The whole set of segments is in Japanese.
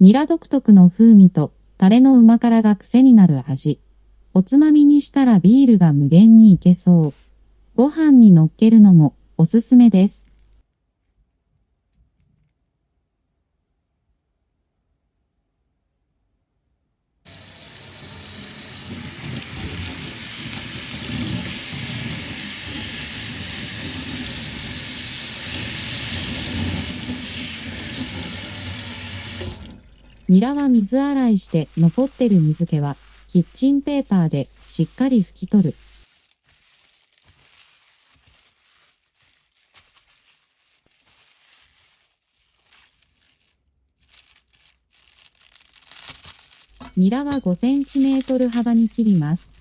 ニラ独特の風味とタレの旨辛が癖になる味。おつまみにしたらビールが無限にいけそう。ご飯に乗っけるのもおすすめです。ニラは水洗いして残ってる水気はキッチンペーパーでしっかり拭き取る。ニラは5センチメートル幅に切ります。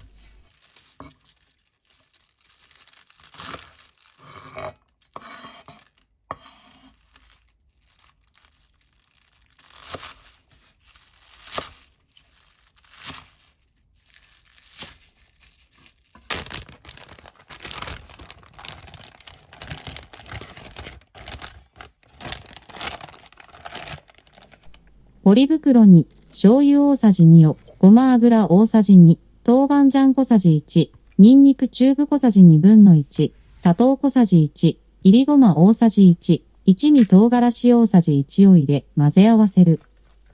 ポリ袋に醤油大さじ2を、ごま油大さじ2、豆板醤小さじ1、ニンニクチューブ小さじ1/2、砂糖小さじ1、いりごま大さじ1、一味唐辛子大さじ1を入れ混ぜ合わせる。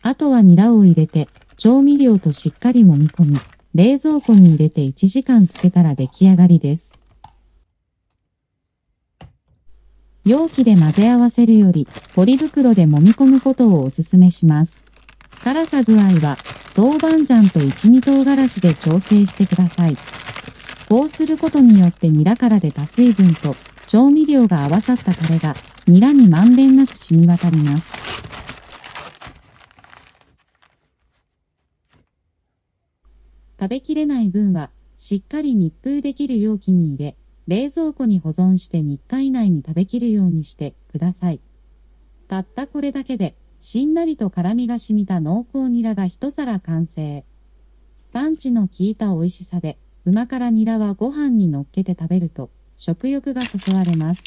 あとはニラを入れて調味料としっかり揉み込み、冷蔵庫に入れて1時間つけたら出来上がりです。容器で混ぜ合わせるより、ポリ袋で揉み込むことをお勧めします。辛さ具合は、豆板醤と一味唐辛子で調整してください。こうすることによってニラから出た水分と調味料が合わさったタレが、ニラにまんべんなく染み渡ります。食べきれない分は、しっかり密封できる容器に入れ、冷蔵庫に保存して3日以内に食べきるようにしてください。たったこれだけで、しんなりと辛みが染みた濃厚ニラが一皿完成。パンチの効いた美味しさで、旨辛ニラはご飯に乗っけて食べると、食欲がそそられます。